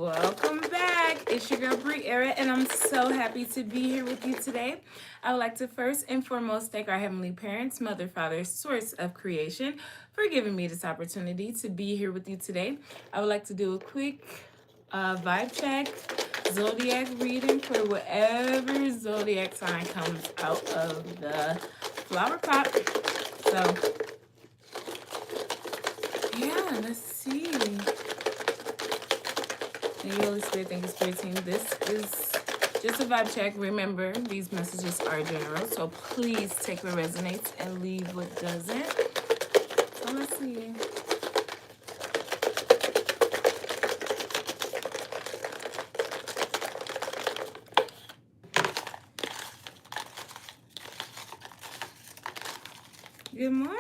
Welcome back. It's your girl Briera, and I'm so happy to be here with you today. I would like to first and foremost thank our Heavenly Parents, Mother, Father, Source of Creation, for giving me this opportunity to be here with you today. I would like to do a quick vibe check, zodiac reading for whatever zodiac sign comes out of the flower pot. So, yeah, let's see. Thank you, Holy Spirit. Thank you, Spirit Team. This is just a vibe check. Remember, these messages are general, so please take what resonates and leave what doesn't. So let's see. Good morning.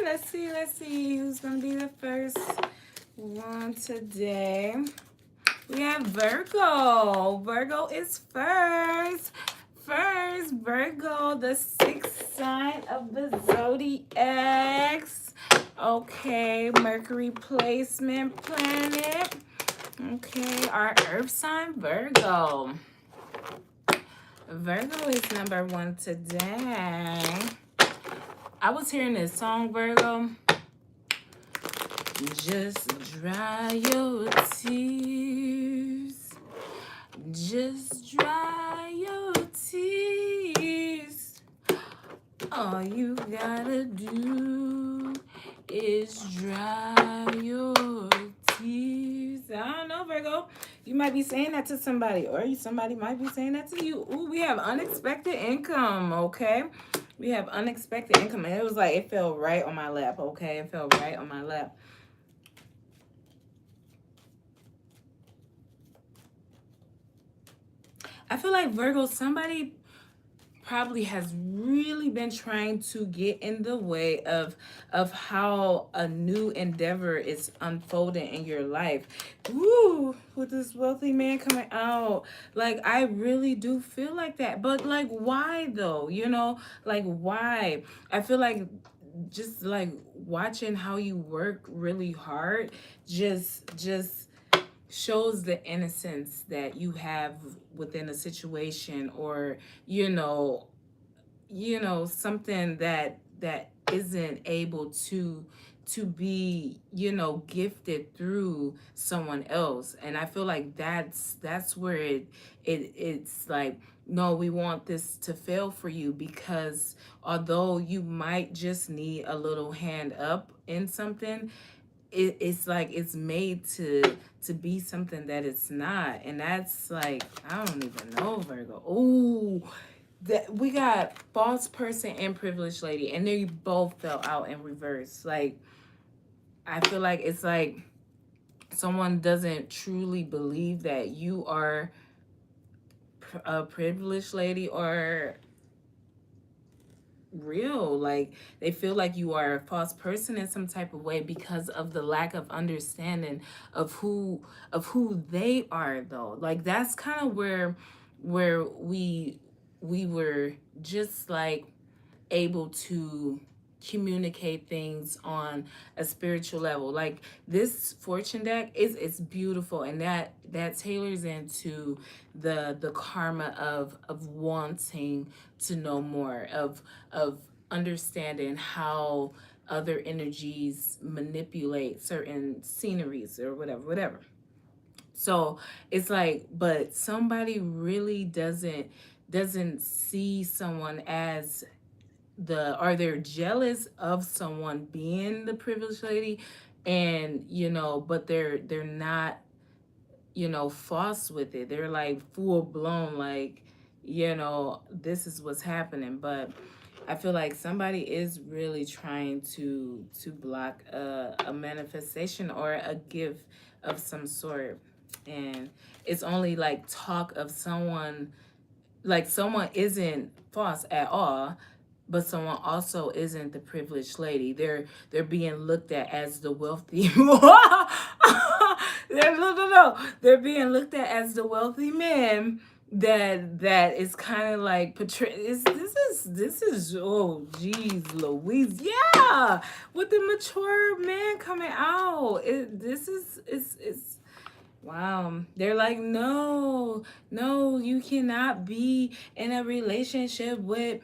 Let's see who's going to be the first one today. We have Virgo. Virgo is first. Virgo, the sixth sign of the zodiac. Okay, Mercury placement planet. Okay, our earth sign, Virgo. Virgo is number one today. I was hearing this song, Virgo. Just dry your tears. Just dry your tears. All you gotta do is dry your tears. I don't know, Virgo. You might be saying that to somebody, or somebody might be saying that to you. Ooh, we have unexpected income, okay? We have unexpected income. And it was like, it fell right on my lap, okay? It fell right on my lap. I feel like Virgo, somebody probably has really been trying to get in the way of how a new endeavor is unfolding in your life. Ooh, with this wealthy man coming out. Like, I really do feel like that. But like, why though? You know, like, why? I feel like just like watching how you work really hard just shows the innocence that you have within a situation, or you know something that isn't able to be gifted through someone else. And I feel like that's where it's like, no, we want this to fail for you, because although you might just need a little hand up in something, it's like it's made to be something that it's not. And that's like, I don't even know, Virgo. Ooh, that we got false person and privileged lady, and they both fell out in reverse. Like, I feel like it's like someone doesn't truly believe that you are a privileged lady or real. Like, they feel like you are a false person in some type of way because of the lack of understanding of who they are, though. Like, that's kind of where we were just like able to communicate things on a spiritual level. Like, this fortune deck is, it's beautiful, and that tailors into the karma of wanting to know more, of understanding how other energies manipulate certain sceneries or whatever. So it's like, but somebody really doesn't see someone as or they're jealous of someone being the privileged lady, and but they're not false with it. They're like full blown, like, this is what's happening. But I feel like somebody is really trying to block a manifestation or a gift of some sort. And it's only like talk of someone, like someone isn't false at all, but someone also isn't the privileged lady. They're being looked at as the wealthy. They're being looked at as the wealthy man that is kind of like this is oh geez Louise, yeah, with the mature man coming out. This is it's Wow. They're like, no, no, you cannot be in a relationship with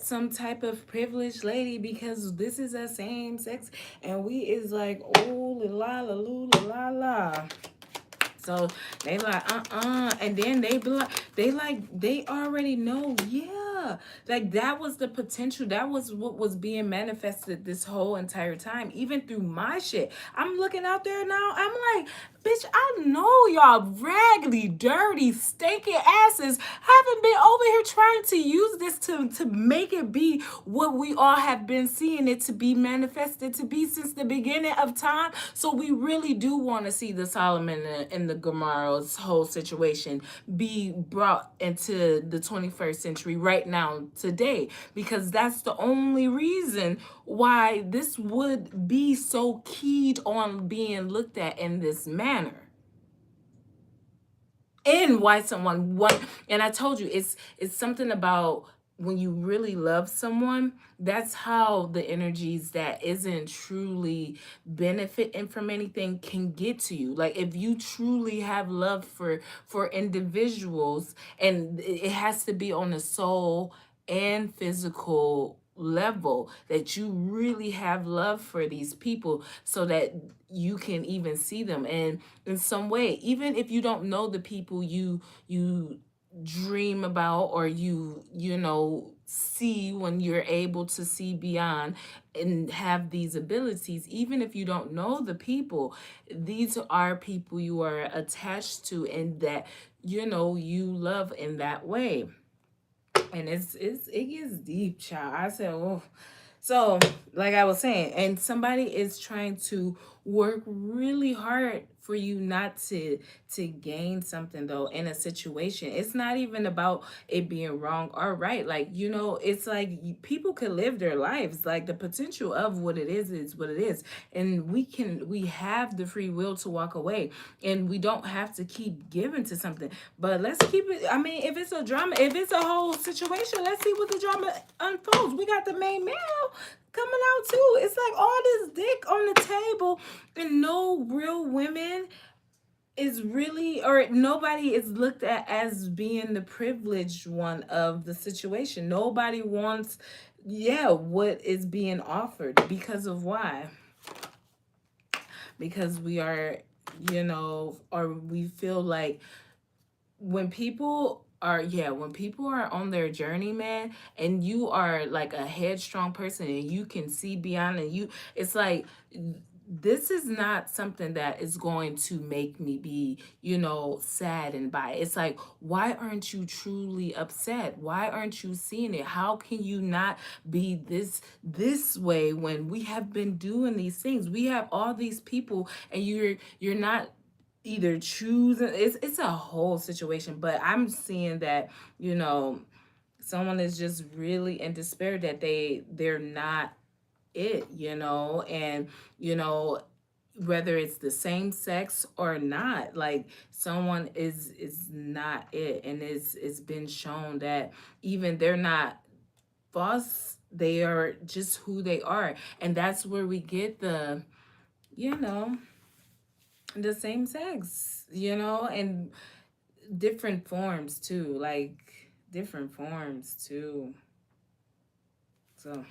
some type of privileged lady because this is a same sex, and we is like, oh la la la la la. So they like, and then they be like, they already know, yeah, like that was the potential, that was what was being manifested this whole entire time, even through my shit. I'm looking out there now, I'm like, bitch, I know y'all raggedy, dirty, stinking asses haven't been over here trying to use this to make it be what we all have been seeing it to be manifested to be since the beginning of time. So we really do want to see the Solomon and the Gomorrah's whole situation be brought into the 21st century right now, today, because that's the only reason why this would be so keyed on being looked at in this manner, and why someone what and I told you, it's something about when you really love someone, that's how the energies that isn't truly benefiting from anything can get to you. Like if you truly have love for individuals, and it has to be on a soul and physical level, that you really have love for these people so that you can even see them and in some way, even if you don't know the people you dream about, or you know see when you're able to see beyond and have these abilities, even if you don't know the people, these are people you are attached to and that you love in that way. And it gets deep, child. I said, oh. So, like I was saying, and somebody is trying to work really hard for you not to gain something though in a situation. It's not even about it being wrong or right. Like, it's like people can live their lives. Like the potential of what it is what it is. And we have the free will to walk away, and we don't have to keep giving to something. But let's keep it. I mean, if it's a drama, if it's a whole situation, let's see what the drama unfolds. We got the main male coming out too. It's like all this dick on the table, and no real women is really, or nobody is looked at as being the privileged one of the situation. Nobody wants, yeah, what is being offered, because of why? Because we are, or we feel like when people are on their journey, man, and you are like a headstrong person and you can see beyond, and it's like, this is not something that is going to make me be, saddened by it. It's like, why aren't you truly upset? Why aren't you seeing it? How can you not be this way when we have been doing these things? We have all these people, and you're not either choosing. It's a whole situation, but I'm seeing that, someone is just really in despair that they're not it, and you know whether it's the same sex or not, like someone is not it, and it's been shown that even they're not false, they are just who they are. And that's where we get you know the same sex, and different forms too, like different forms too. So,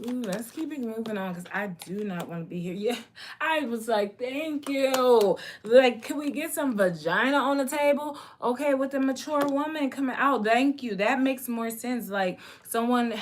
ooh, let's keep it moving on, because I do not want to be here. Yeah, I was like, thank you. Like, can we get some vagina on the table? Okay, with a mature woman coming out. Thank you. That makes more sense. Like, someone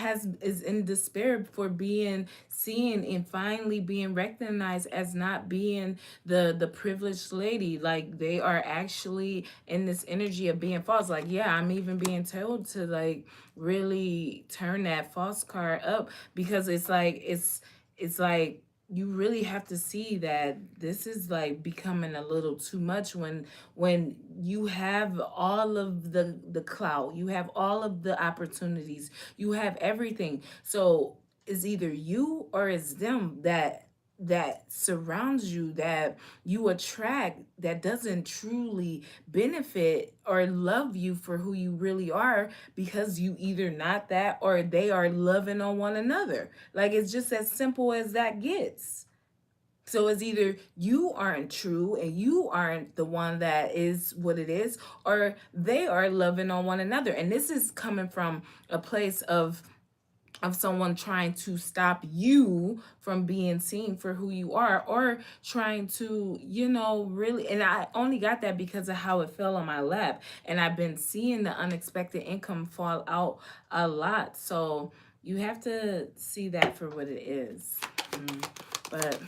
is in despair for being seen and finally being recognized as not being the privileged lady. Like, they are actually in this energy of being false. Like, yeah, I'm even being told to like really turn that false card up, because it's like you really have to see that this is like becoming a little too much when you have all of the clout, you have all of the opportunities, you have everything. So it's either you or it's them that surrounds you, that you attract, that doesn't truly benefit or love you for who you really are, because you either not that or they are loving on one another. Like, it's just as simple as that gets. So it's either you aren't true and you aren't the one that is what it is, or they are loving on one another. And this is coming from a place of someone trying to stop you from being seen for who you are, or trying to, really. And I only got that because of how it fell on my lap, and I've been seeing the unexpected income fall out a lot. So you have to see that for what it is. But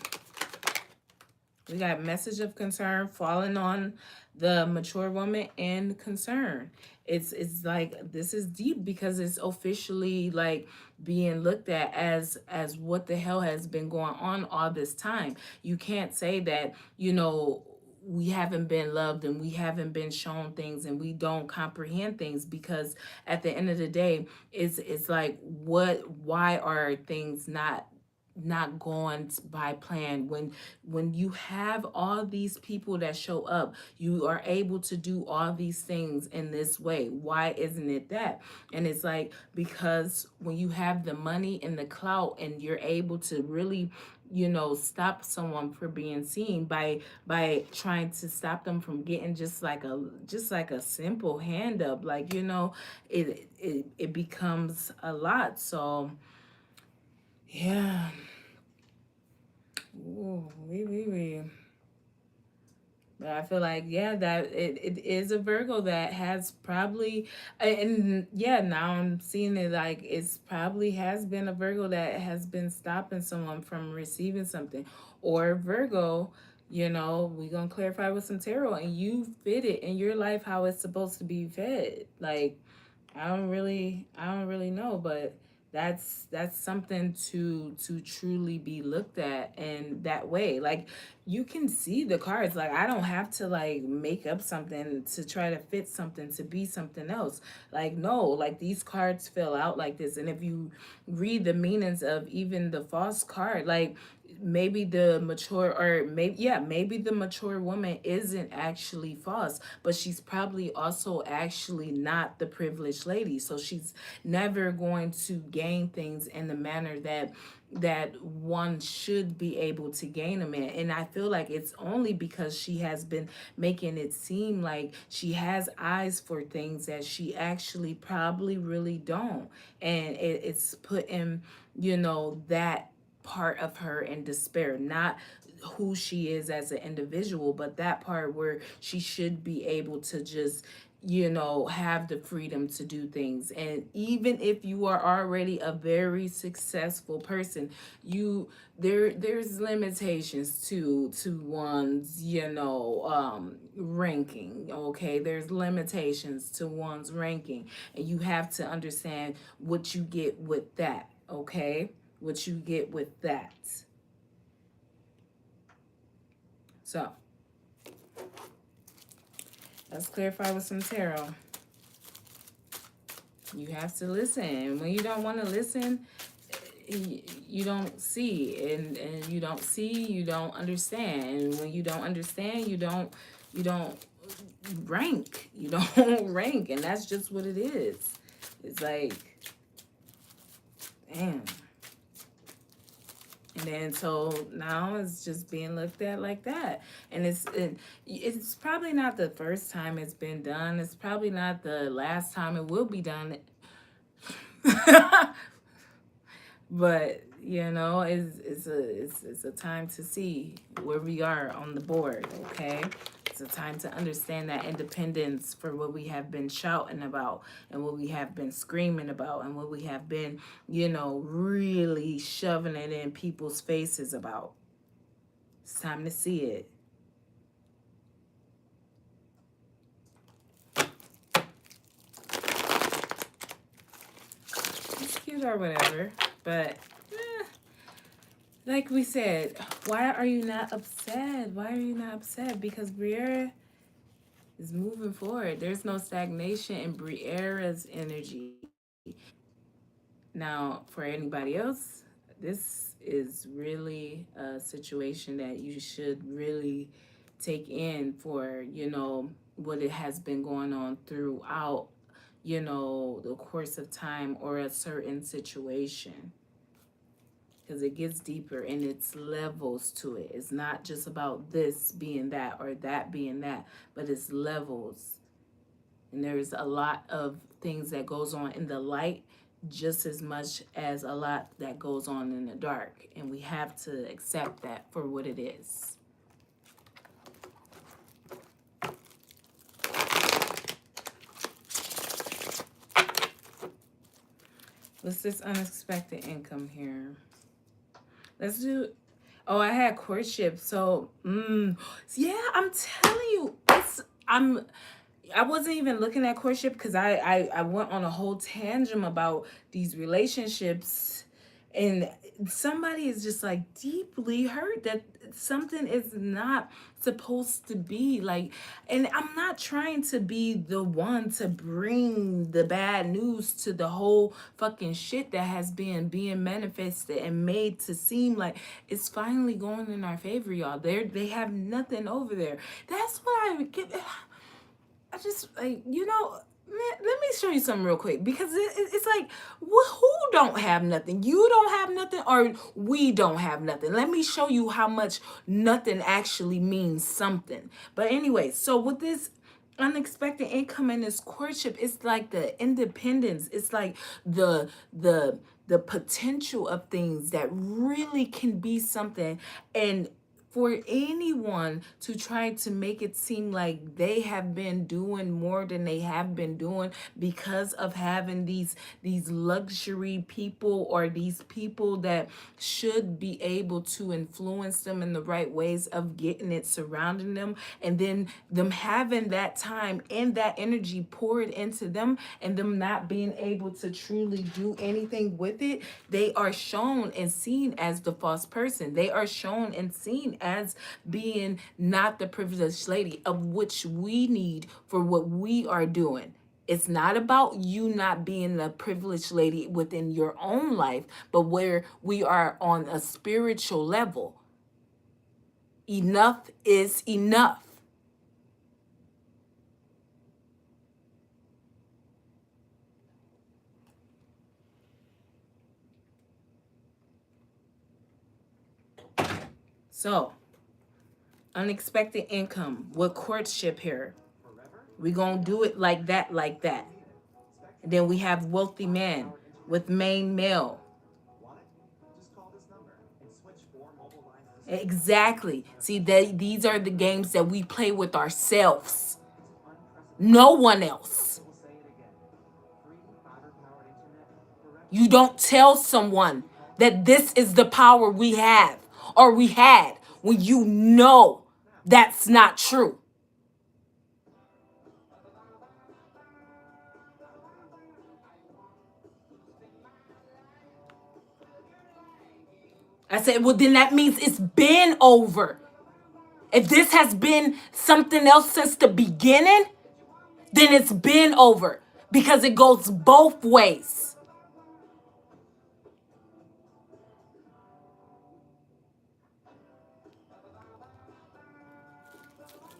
we got message of concern falling on the mature woman and concern. It's like this is deep because it's officially like being looked at as what the hell has been going on all this time. You can't say that, we haven't been loved and we haven't been shown things and we don't comprehend things, because at the end of the day, it's like, why are things not going by plan? When you have all these people that show up, you are able to do all these things in this way. Why isn't it that? And it's like, because when you have the money and the clout and you're able to really, stop someone from being seen by trying to stop them from getting just like a simple hand up, like, it becomes a lot. So yeah. Ooh, we. But I feel like, yeah, that it is a Virgo that has probably, and yeah, now I'm seeing it like it's probably has been a Virgo that has been stopping someone from receiving something. Or Virgo, we gonna clarify with some tarot, and you fit it in your life how it's supposed to be fed. Like, I don't really know, but that's something to truly be looked at in that way. Like, you can see the cards. Like, I don't have to like make up something to try to fit something to be something else. Like, no, like these cards fill out like this. And if you read the meanings of even the false card, like maybe the mature, or maybe the mature woman isn't actually false, but she's probably also actually not the privileged lady. So she's never going to gain things in the manner that one should be able to gain them in. And I feel like it's only because she has been making it seem like she has eyes for things that she actually probably really don't. And it's putting, that part of her in despair, not who she is as an individual, but that part where she should be able to just, have the freedom to do things. And even if you are already a very successful person, there's limitations to one's, ranking. Okay, there's limitations to one's ranking, and you have to understand what you get with that. Okay, what you get with that. So let's clarify with some tarot. You have to listen. When you don't want to listen, you don't see, and you don't see, you don't understand. And when you don't understand, you don't rank. You don't rank, and that's just what it is. It's like, damn. And then so now it's just being looked at like that. And it's probably not the first time it's been done. It's probably not the last time it will be done. But it's a time to see where we are on the board. Okay, it's a time to understand that independence for what we have been shouting about, and what we have been screaming about, and what we have been, really shoving it in people's faces about. It's time to see it. It's cute or whatever, but like we said, why are you not upset? Why are you not upset? Because Briera is moving forward. There's no stagnation in Briera's energy. Now, for anybody else, this is really a situation that you should really take in for, what it has been going on throughout, the course of time, or a certain situation. because it gets deeper and it's levels to it. It's not just about this being that or that being that, but it's levels. And there's a lot of things that goes on in the light just as much as a lot that goes on in the dark. And we have to accept that for what it is. What's this unexpected income here? Let's do. Oh, I had courtship. So, yeah, I'm telling you, I wasn't even looking at courtship because I went on a whole tangent about these relationships, and somebody is just like deeply hurt that something is not supposed to be like. And I'm not trying to be the one to bring the bad news to the whole fucking shit that has been being manifested and made to seem like it's finally going in our favor, y'all. They have nothing over there. That's what I get. I just like, man, let me show you something real quick, because it's like, who don't have nothing? You don't have nothing, or we don't have nothing. Let me show you how much nothing actually means something. But anyway, so with this unexpected income in this courtship, it's like the independence. It's like the potential of things that really can be something. And for anyone to try to make it seem like they have been doing more than they have been doing because of having these luxury people, or these people that should be able to influence them in the right ways of getting it surrounding them, and then them having that time and that energy poured into them, and them not being able to truly do anything with it, they are shown and seen as the false person. They are shown and seen as being not the privileged lady of which we need for what we are doing. It's not about you not being a privileged lady within your own life, but where we are on a spiritual level. Enough is enough. So, unexpected income with courtship here. We're going to do it like that, like that. And then we have wealthy man with main male. Exactly. See, these are the games that we play with ourselves. No one else. You don't tell someone that this is the power we have or we had when you know that's not true. I said, well, then that means it's been over. If this has been something else since the beginning, then it's been over, because it goes both ways.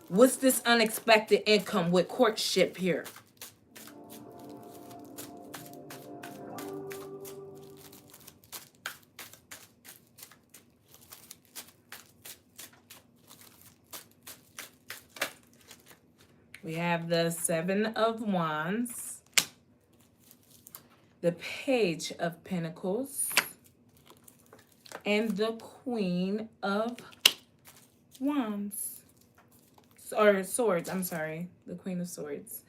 What's this unexpected income with courtship here? We have the Seven of Wands, the Page of Pentacles, and the Queen of Wands. Or Swords, I'm sorry. The Queen of Swords.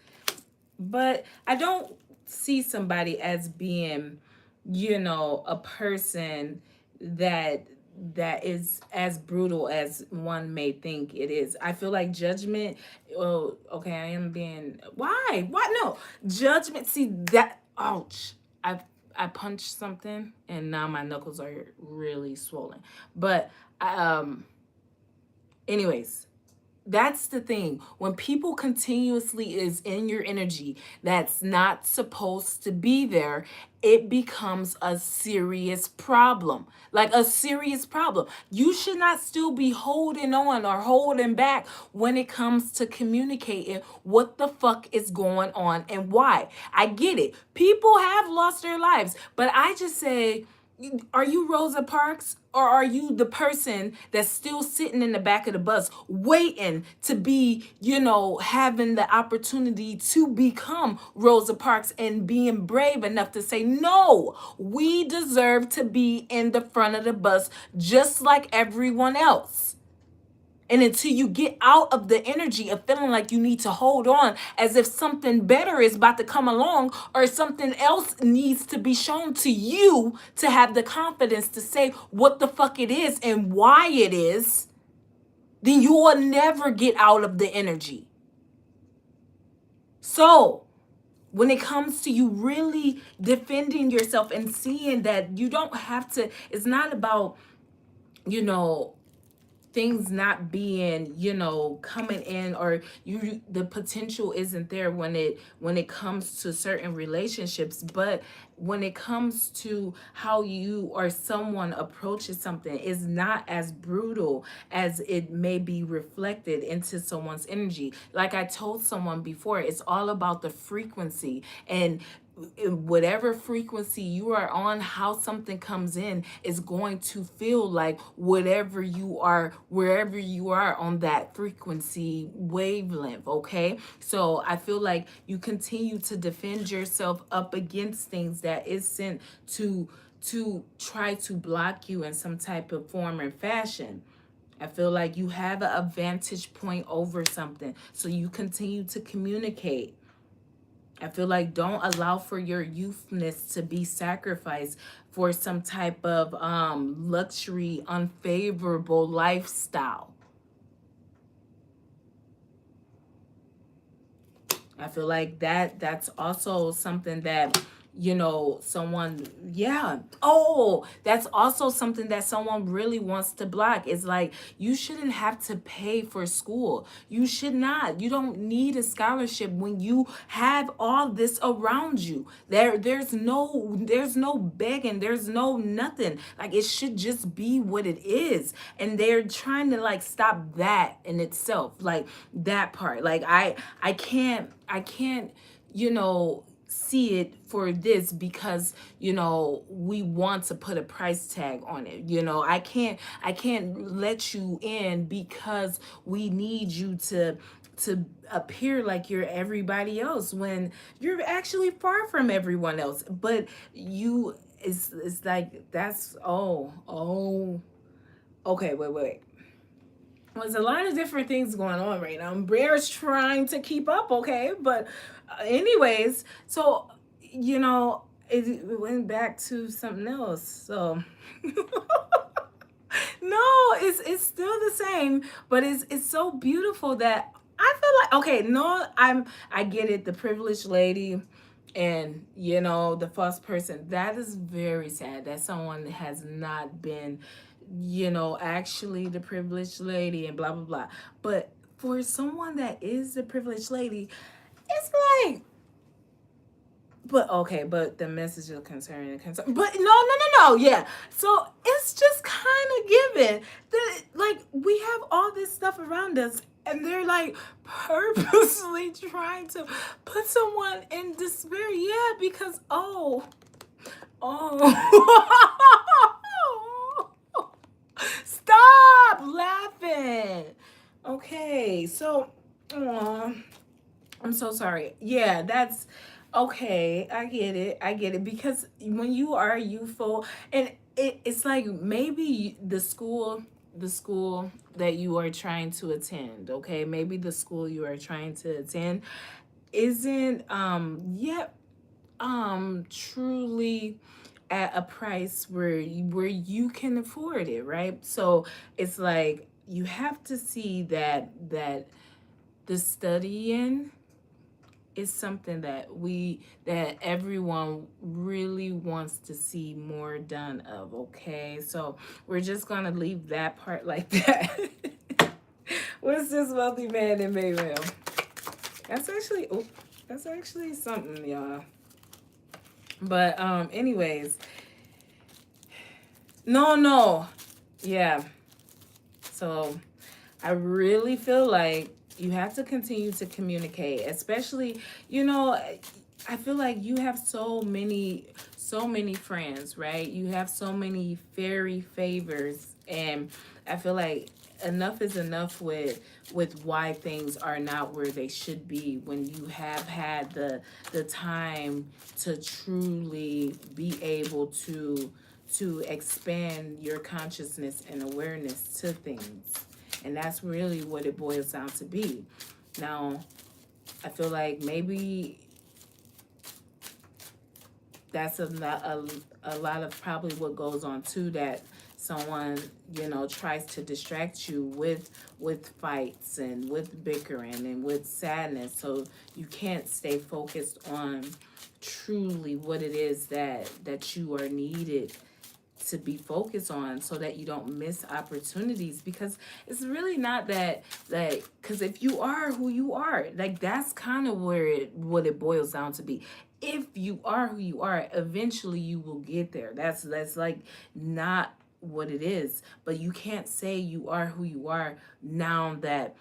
But I don't see somebody as being, a person that is as brutal as one may think it is. I feel like judgment, oh, okay, I am being, why? No. Judgment, see that, ouch. I punched something and now my knuckles are really swollen. But anyways, that's the thing. When people continuously is in your energy that's not supposed to be there, it becomes a serious problem. Like a serious problem. You should not still be holding on or holding back when it comes to communicating what the fuck is going on and why. I get it. People have lost their lives, but I just say, Are you Rosa Parks, or are you the person that's still sitting in the back of the bus waiting to be, having the opportunity to become Rosa Parks and being brave enough to say, no, we deserve to be in the front of the bus just like everyone else? And until you get out of the energy of feeling like you need to hold on as if something better is about to come along, or something else needs to be shown to you to have the confidence to say what the fuck it is and why it is, then you will never get out of the energy. So, when it comes to you really defending yourself and seeing that you don't have to, it's not about, things not being, coming in, or the potential isn't there when it comes to certain relationships. But when it comes to how you or someone approaches something, is not as brutal as it may be reflected into someone's energy. Like I told someone before, it's all about the frequency, and whatever frequency you are on, how something comes in is going to feel like wherever you are on that frequency wavelength. Okay, so I feel like you continue to defend yourself up against things that is sent to try to block you in some type of form or fashion. I feel like you have a vantage point over something, so you continue to communicate. I feel like don't allow for your youthness to be sacrificed for some type of luxury, unfavorable lifestyle. I feel like that's also something that, someone, yeah. Oh, that's also something that someone really wants to block. It's like, you shouldn't have to pay for school. You should not. You don't need a scholarship when you have all this around you. There's no begging. There's no nothing. Like, it should just be what it is. And they're trying to like stop that in itself. Like that part. Like I can't, see it for this because, we want to put a price tag on it. I can't let you in because we need you to appear like you're everybody else when you're actually far from everyone else. But it's like, that's, okay, wait. There's a lot of different things going on right now. Bear's trying to keep up, okay? But anyways, so, it went back to something else. So no, it's still the same, but it's so beautiful that I feel like, okay, no, I get it, the privileged lady and, the false person. That is very sad that someone has not been, actually the privileged lady and blah blah blah. But for someone that is the privileged lady, it's like, but okay, but the message of concern, but no, yeah. So it's just kind of given that, like, we have all this stuff around us, and they're like purposely trying to put someone in despair. Yeah, because oh, stop laughing. Okay, so, I'm so sorry. Yeah, that's okay. I get it. Because when you are youthful, and it's like maybe the school that you are trying to attend, okay? Maybe the school you are trying to attend isn't yet truly at a price where you can afford it, right? So it's like you have to see that the studying is something that everyone really wants to see more done of. Okay, so we're just gonna leave that part like that. What's this wealthy man in Mayville? That's actually something, y'all. But anyways, no, yeah. So I really feel like you have to continue to communicate, especially, I feel like you have so many friends, right? You have so many fairy favors, and I feel like enough is enough with why things are not where they should be when you have had the time to truly be able to expand your consciousness and awareness to things. And that's really what it boils down to be. Now, I feel like maybe that's a lot of probably what goes on too, that someone, you know, tries to distract you with fights and with bickering and with sadness, so you can't stay focused on truly what it is that you are needed to be focused on, so that you don't miss opportunities. Because it's really not that because if you are who you are, like that's kind of where what it boils down to be. If you are who you are, eventually you will get there. That's like not what it is. But you can't say you are who you are now that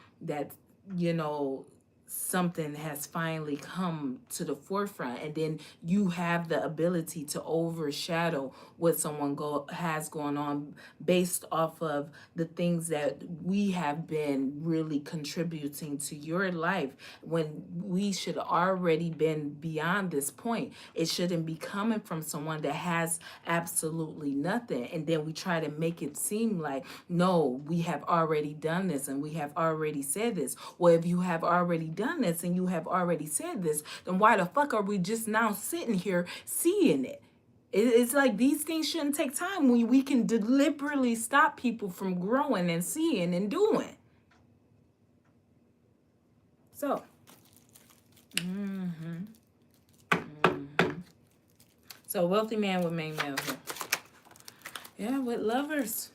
you know something has finally come to the forefront, and then you have the ability to overshadow what someone has going on based off of the things that we have been really contributing to your life, when we should already been beyond this point. It shouldn't be coming from someone that has absolutely nothing, and then we try to make it seem like, no, we have already done this and we have already said this. Well, if you have already done this and you have already said this, then why the fuck are we just now sitting here seeing it? It's like these things shouldn't take time when we can deliberately stop people from growing and seeing and doing. So, so wealthy man with main male here. Yeah, with lovers.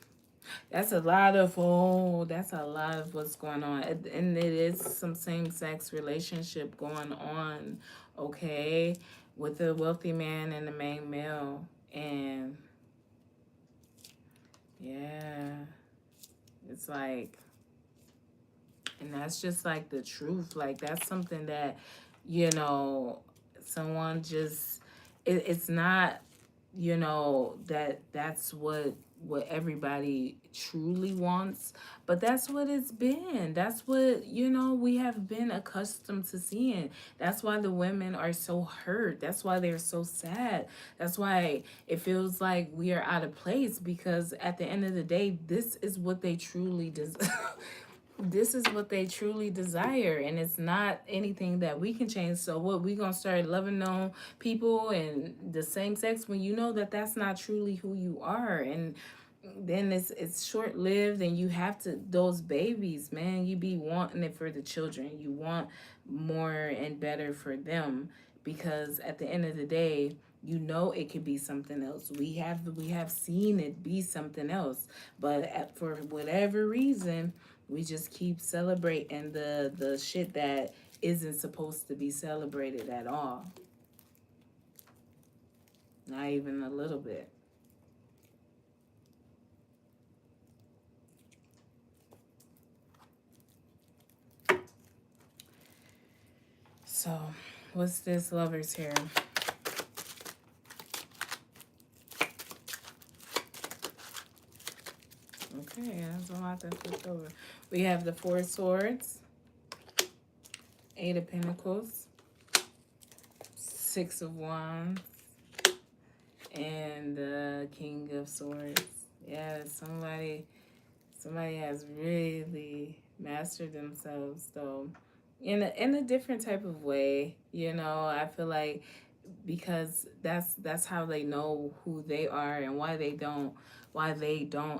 That's a lot of what's going on. And it is some same sex relationship going on, okay, with the wealthy man and the main male. And yeah, it's like, and that's just like the truth. Like, that's something that, you know, someone just, it's not, you know, that's what everybody truly wants, but that's what it's been. That's what, you know, we have been accustomed to seeing. That's why the women are so hurt. That's why they're so sad. That's why it feels like we are out of place, because at the end of the day, this is what they truly this is what they truly desire, and it's not anything that we can change. So what, we gonna start loving on people and the same sex when you know that that's not truly who you are? And then it's short lived, and you have to, those babies, man, you be wanting it for the children. You want more and better for them, because at the end of the day, you know it could be something else. We have seen it be something else, but for whatever reason, we just keep celebrating the shit that isn't supposed to be celebrated at all. Not even a little bit. So, what's this lovers here? Okay, that's a lot to flip over. We have the Four Swords, Eight of Pentacles, Six of Wands, and the King of Swords. Yeah, somebody has really mastered themselves, though, in a different type of way. You know, I feel like, because that's how they know who they are and why they don't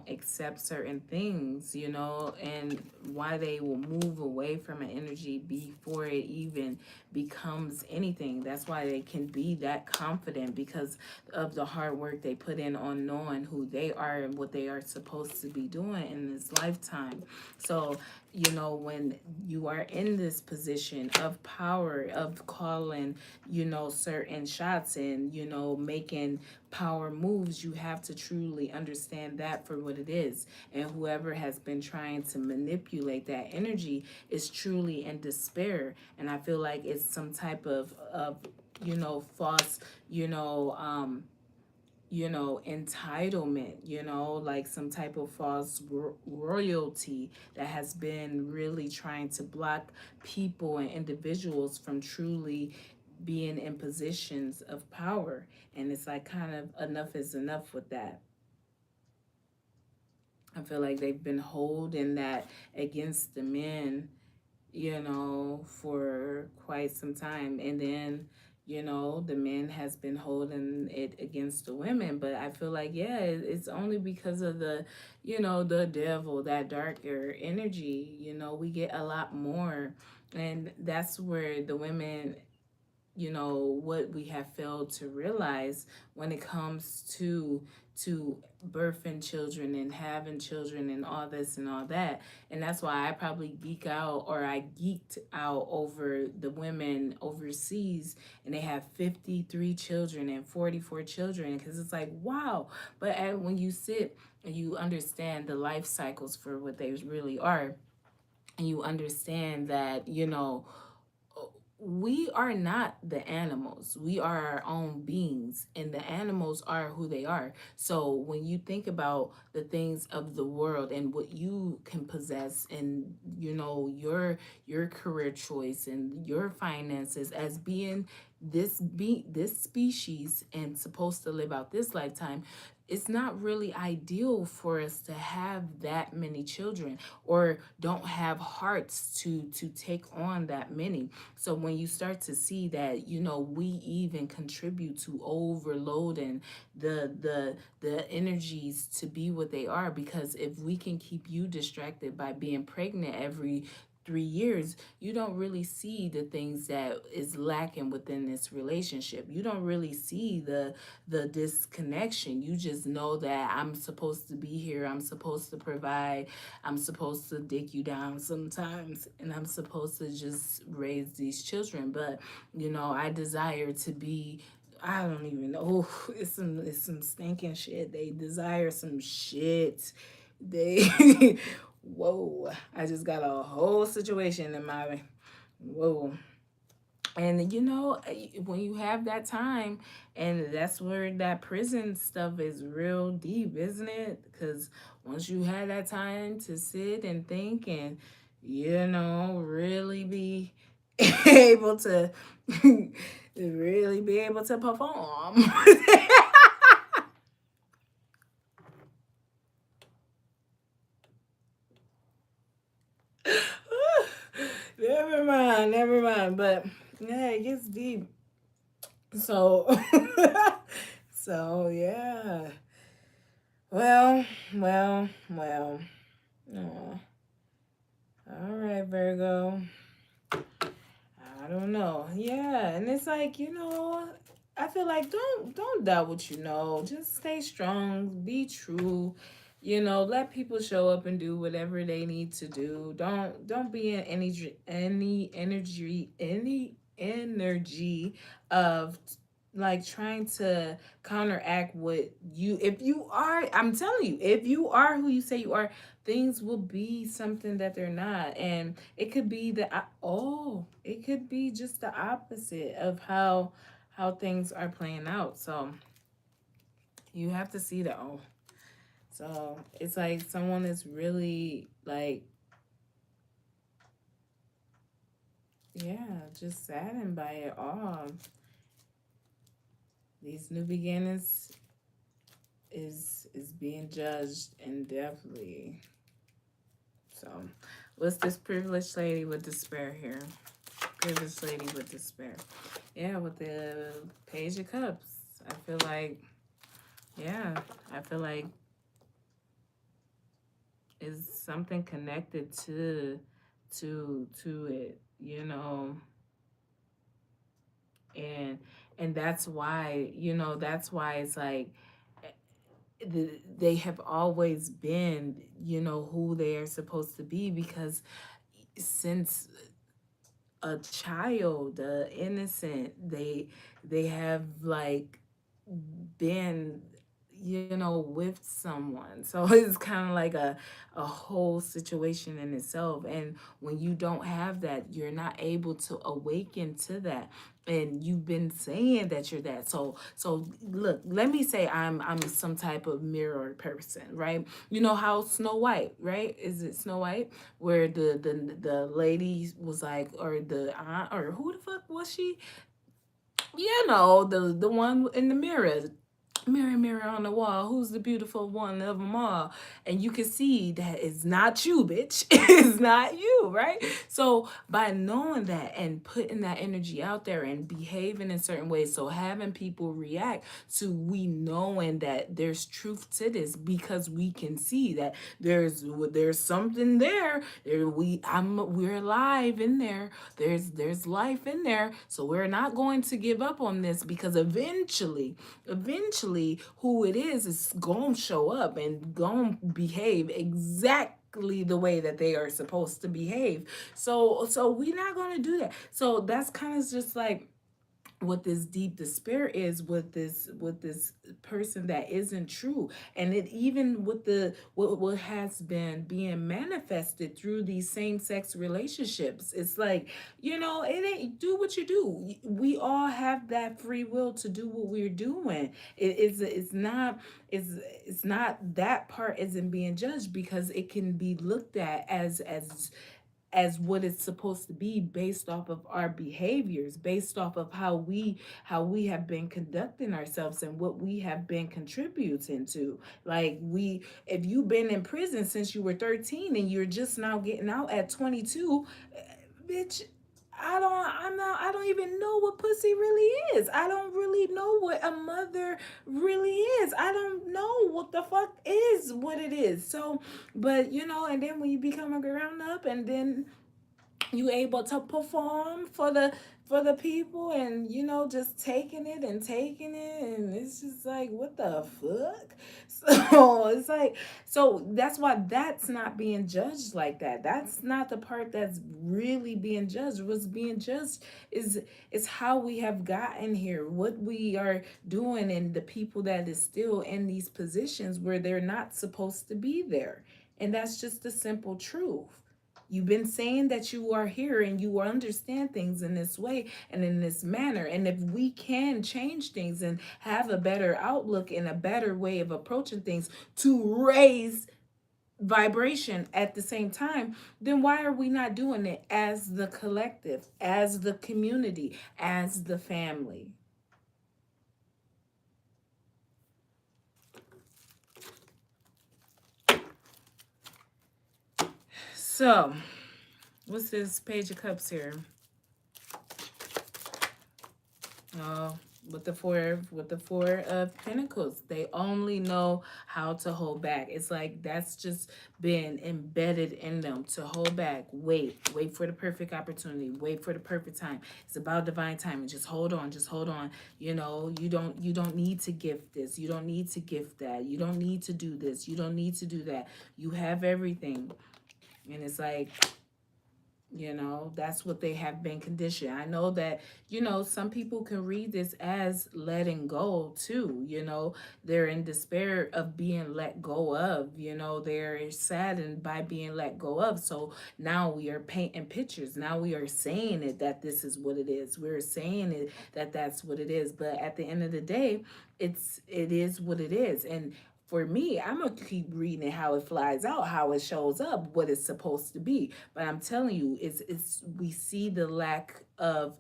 accept certain things, you know, and why they will move away from an energy before it even becomes anything. That's why they can be that confident, because of the hard work they put in on knowing who they are and what they are supposed to be doing in this lifetime. So, you know, when you are in this position of power, of calling, you know, certain shots, and, you know, making power moves, you have to truly understand that for what it is. And whoever has been trying to manipulate that energy is truly in despair. And I feel like it's some type of false, you know, entitlement, like some type of false royalty that has been really trying to block people and individuals from truly being in positions of power. And it's like kind of enough is enough with that. I feel like they've been holding that against the men, for quite some time. And then, the men has been holding it against the women. But I feel like, yeah, it's only because of the devil, that darker energy, we get a lot more. And that's where the women, what we have failed to realize when it comes to birthing children and having children and all this and all that. And that's why I probably I geeked out over the women overseas, and they have 53 children and 44 children, because it's like, wow. But when you sit and you understand the life cycles for what they really are, and you understand that, we are not the animals. We are our own beings, and the animals are who they are. So when you think about the things of the world and what you can possess, and your career choice and your finances as being this species and supposed to live out this lifetime, it's not really ideal for us to have that many children, or don't have hearts to take on that many. So when you start to see that, we even contribute to overloading the energies to be what they are, because if we can keep you distracted by being pregnant every 3 years, you don't really see the things that is lacking within this relationship. You don't really see the disconnection. You just know that I'm supposed to be here. I'm supposed to provide. I'm supposed to dick you down sometimes, and I'm supposed to just raise these children. But I desire to be. I don't even know. It's some stinking shit. They desire some shit. They whoa. I just got a whole situation in my whoa. And when you have that time, and that's where that prison stuff is real deep, isn't it? Because once you have that time to sit and think and really be able to really be able to perform. Never mind. But yeah, it gets deep. So, so yeah. Well. Oh, all right, Virgo. I don't know. Yeah, and it's like, I feel like don't doubt what you know. Just stay strong, be true. Let people show up and do whatever they need to do. Don't be in any energy of like trying to counteract what you, if you are, I'm telling you, if you are who you say you are, things will be something that they're not. And it could be it could be just the opposite of how things are playing out. So you have to see that. Oh, so it's like someone is really like, yeah, just saddened by it all. These new beginnings is being judged, and definitely. So what's this privileged lady with despair here? Privileged lady with despair. Yeah, with the Page of Cups. I feel like, yeah, I feel like it's something connected to it, and that's why it's like they have always been, who they are supposed to be, because since a child, innocent, they have like been, with someone. So it's kind of like a whole situation in itself. And when you don't have that, you're not able to awaken to that. And you've been saying that you're that. So look, let me say I'm some type of mirror person, right? You know how Snow White, right? Is it Snow White? Where the lady was like, or the aunt, or who the fuck was she? The one in the mirror. Mirror, mirror on the wall, who's the beautiful one of them all? And you can see that it's not you, bitch. It's not you, right? So by knowing that and putting that energy out there and behaving in certain ways, so having people react to we knowing that there's truth to this, because we can see that there's something there. We're alive in there. There's life in there. So we're not going to give up on this, because eventually who it is going to show up and going to behave exactly the way that they are supposed to behave. So we're not going to do that. So that's kind of just like what this deep despair is with this person that isn't true. And it even with the what has been being manifested through these same-sex relationships, it's like, it ain't, do what you do. We all have that free will to do what we're doing. It's not that part isn't being judged, because it can be looked at as what it's supposed to be, based off of our behaviors, based off of how we have been conducting ourselves and what we have been contributing to. Like, if you've been in prison since you were 13 and you're just now getting out at 22, bitch, I don't even know what pussy really is. I don't really know what a mother really is. I don't know what the fuck is what it is. So, but and then when you become a grown up, and then you able to perform for the people, and just taking it, and it's just like, what the fuck. So it's like, so that's why that's not being judged like that. That's not the part that's really being judged. What's being judged is how we have gotten here, what we are doing, and the people that is still in these positions where they're not supposed to be there. And that's just the simple truth. You've been saying that you are here and you understand things in this way and in this manner. And if we can change things and have a better outlook and a better way of approaching things to raise vibration at the same time, then why are we not doing it as the collective, as the community, as the family? So, what's this Page of Cups here? Oh, with the four of Pentacles, they only know how to hold back. It's like that's just been embedded in them, to hold back. Wait for the perfect opportunity. Wait for the perfect time. It's about divine timing. Just hold on. Just hold on. You don't need to gift this. You don't need to gift that. You don't need to do this. You don't need to do that. You have everything, and it's like, that's what they have been conditioned. I know that, some people can read this as letting go too. They're in despair of being let go of. They're saddened by being let go of. So now we are painting pictures. Now we are saying it that this is what it is. We're saying it that that's what it is. But at the end of the day, it is what it is. And for me, I'm gonna keep reading it how it flies out, how it shows up, what it's supposed to be. But I'm telling you, it's we see the lack of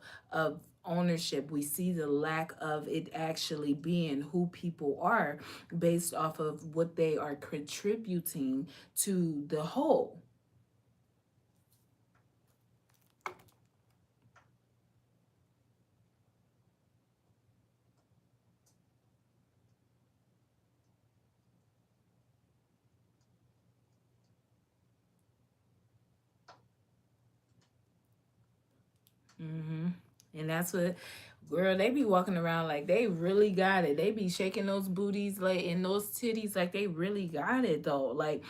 ownership. We see the lack of it actually being who people are, based off of what they are contributing to the whole. hmm And that's what Girl, they be walking around like they really got it. They be shaking those booties like and those titties like they really got it though. Like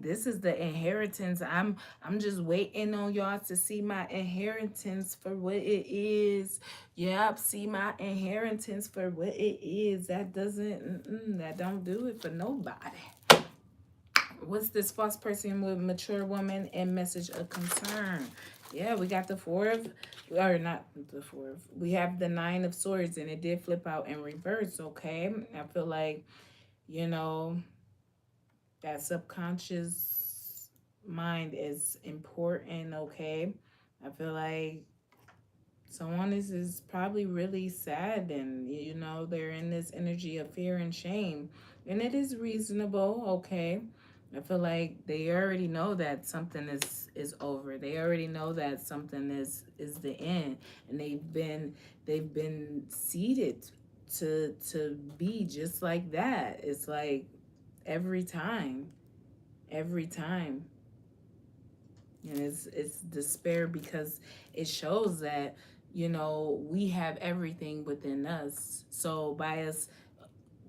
this is the inheritance. I'm just waiting on y'all to see my inheritance for what it is. Yep, see my inheritance for what it is. That doesn't that don't do it for nobody. What's this false person with mature woman and message of concern? Yeah, we got the four of, or not the four of, we have the nine of swords and it did flip out in reverse, okay? I feel like, you know, that subconscious mind is important, okay? I feel like someone is probably really sad and you know they're in this energy of fear and shame, and it is reasonable, okay? I feel like they already know that something is over. They already know that something is the end, and they've been seeded to be just like that. It's like every time, every time. And it's despair because it shows that you know we have everything within us. So by us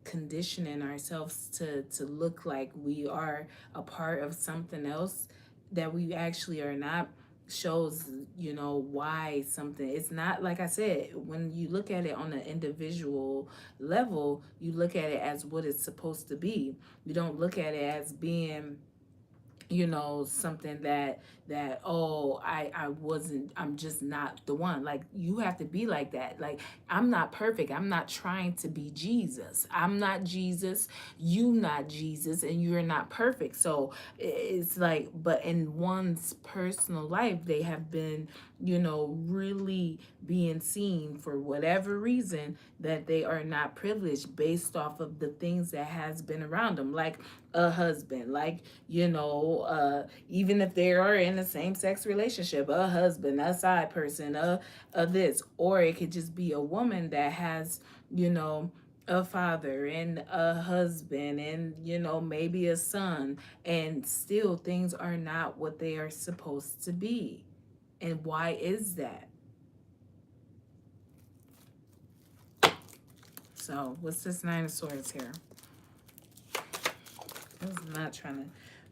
conditioning ourselves to look like we are a part of something else that we actually are not, shows you know why something, it's not like I said, when you look at it on an individual level, you look at it as what it's supposed to be. You don't look at it as being, you know, something that oh I wasn't, I'm just not the one. Like you have to be like that. Like I'm not perfect, I'm not trying to be Jesus, I'm not Jesus, you not Jesus, and you're not perfect. So it's like, but in one's personal life they have been, you know, really being seen for whatever reason that they are not privileged based off of the things that has been around them, like a husband, like you know, even if they are in a same-sex relationship, a husband, a side person, a this, or it could just be a woman that has, you know, a father and a husband and you know maybe a son, and still things are not what they are supposed to be. And why is that? So what's this nine of swords here? I was not trying to,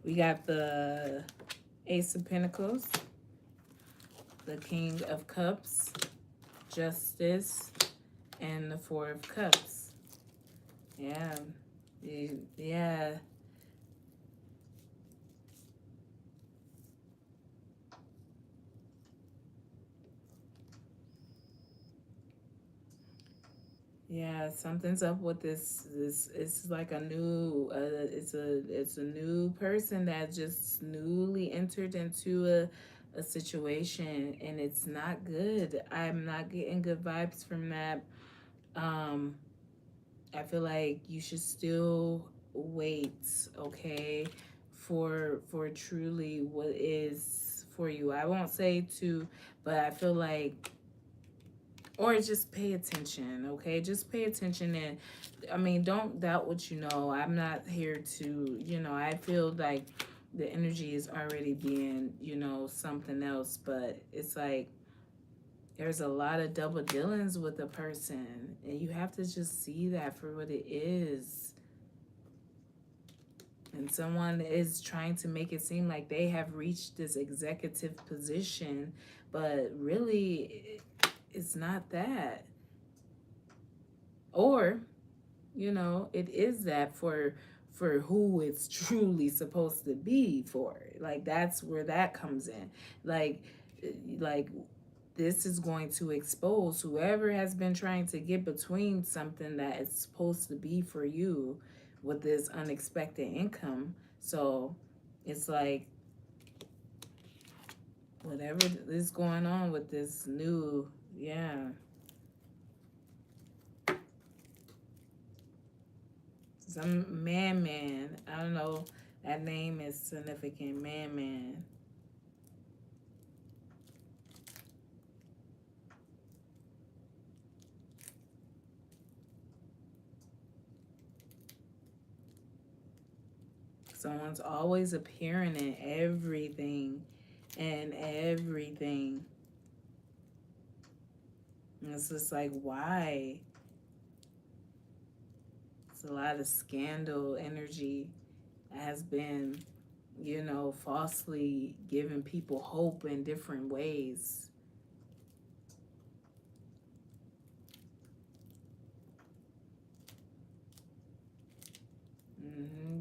we got the ace of pentacles, the king of cups, justice, and the four of cups. Yeah. Yeah. Yeah, something's up with this it's like a new it's a new person that just newly entered into a situation, and it's not good. I'm not getting good vibes from that. um I feel like you should still wait, okay, for truly what is for you. I won't say to, but I feel like, or just pay attention, okay? Just pay attention, and I mean, don't doubt what you know. I'm not here to, you know, I feel like the energy is already being, you know, something else, but it's like there's a lot of double dealings with a person, and you have to just see that for what it is. And someone is trying to make it seem like they have reached this executive position, but really it's not that. Or, you know, it is that for who it's truly supposed to be for. Like that's where that comes in. Like like this is going to expose whoever has been trying to get between something that is supposed to be for you with this unexpected income. So it's like whatever is going on with this new, yeah, some man. I don't know. That name is significant. Man. Someone's always appearing in everything and everything. And it's just like, why? It's a lot of scandal energy that has been, falsely giving people hope in different ways.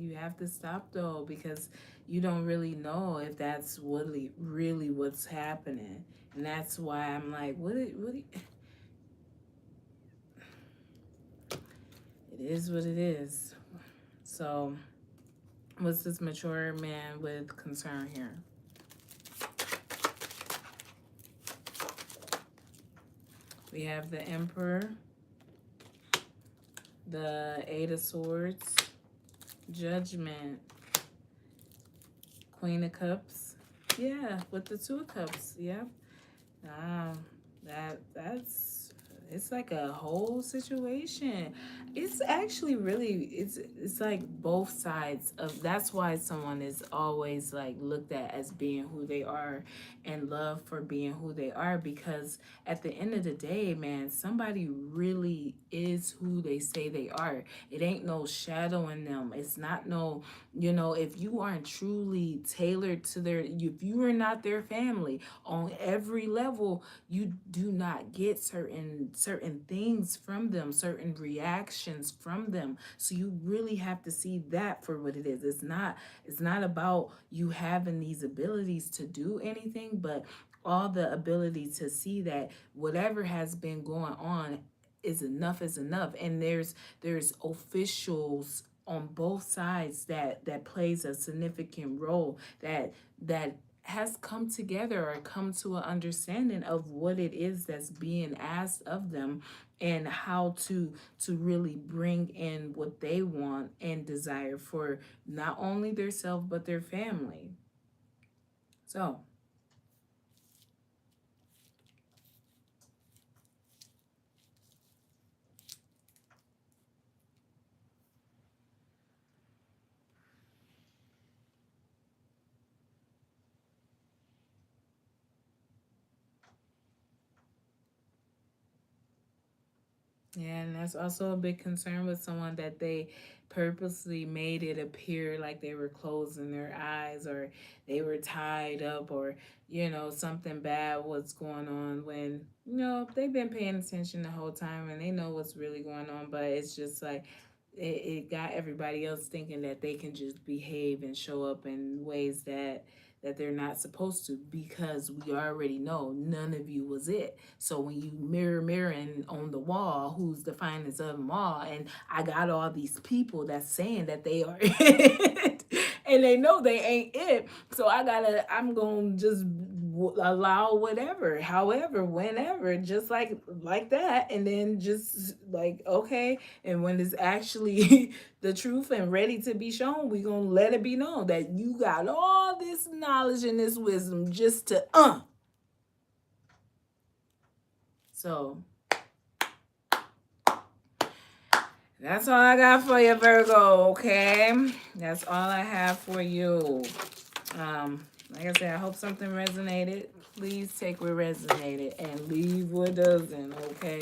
You have to stop though, because you don't really know if that's really what's happening, and that's why I'm like, it is what it is. So, what's this mature man with concern here? We have the Emperor, the Eight of Swords, Judgment, Queen of Cups. Yeah, with the Two of Cups. Yep. That's it's like a whole situation. It's actually really it's like both sides of, that's why someone is always like looked at as being who they are and loved for being who they are, because at the end of the day, man, somebody really is who they say they are. It ain't no shadow in them. It's not no, if you aren't truly tailored to if you are not their family on every level, you do not get certain things from them, certain reactions from them. So you really have to see that for what it is. It's not about you having these abilities to do anything, but all the ability to see that whatever has been going on is enough. And there's officials on both sides that plays a significant role, that has come together or come to an understanding of what it is that's being asked of them, and how to really bring in what they want and desire for not only their self but their family. So yeah, and that's also a big concern with someone, that they purposely made it appear like they were closing their eyes, or they were tied up, or something bad was going on, when they've been paying attention the whole time and they know what's really going on. But it's just like it got everybody else thinking that they can just behave and show up in ways that they're not supposed to, because we already know none of you was it. So when you mirroring on the wall who's the finest of them all, and I got all these people that's saying that they are it, and they know they ain't it, so I'm gonna just allow whatever, however, whenever, just like that, and then just like, okay, and when it's actually the truth and ready to be shown, we gonna let it be known that you got all this knowledge and this wisdom just to so that's all I got for you, Virgo. Okay, that's all I have for you. Like I said, I hope something resonated. Please take what resonated and leave what doesn't. Okay.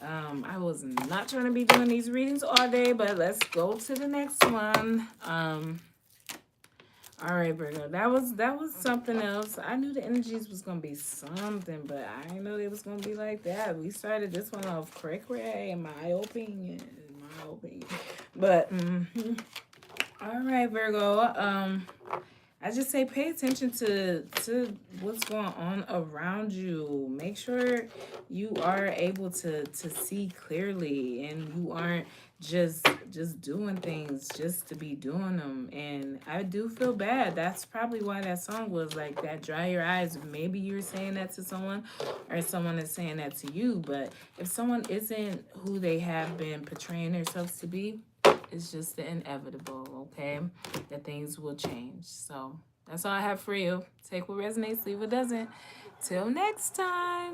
I was not trying to be doing these readings all day, but let's go to the next one. All right, Virgo. That was something else. I knew the energies was gonna be something, but I didn't know it was gonna be like that. We started this one off cray, in my opinion. But all right, Virgo. I just say pay attention to what's going on around you. Make sure you are able to see clearly, and you aren't just doing things just to be doing them. And I do feel bad. That's probably why that song was like that. Dry your eyes. Maybe you're saying that to someone, or someone is saying that to you. But if someone isn't who they have been portraying themselves to be, it's just the inevitable, okay? That things will change. So that's all I have for you. Take what resonates, leave what doesn't. Till next time.